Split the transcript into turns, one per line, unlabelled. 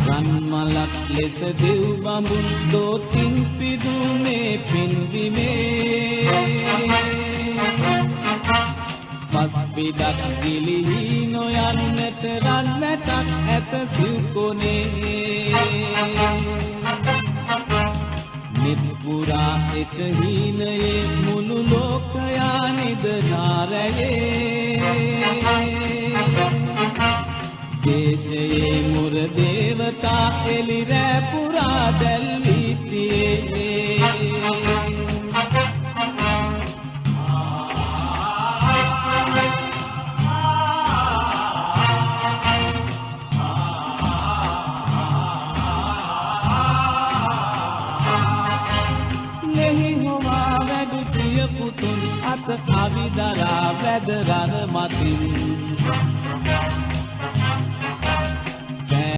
රන්මලක් ලෙස දෙව් බඹුන් දෝතින් පිදුමේ පින්දිමේ පස් පිටක් ගිලිහි නොයන්නට රන්නටක් ඇත සිව්කොනේ නිත්පුරා එක හීනයේ මුළු ලෝකයා නිදනාරයේ දේශයේ මුර දේවතා එලිරෑ පුරා දැල්වීතියේ ලෙහි හොවා වැඩු සිය පුතුන් අත අවිදරා වැදරර මතින්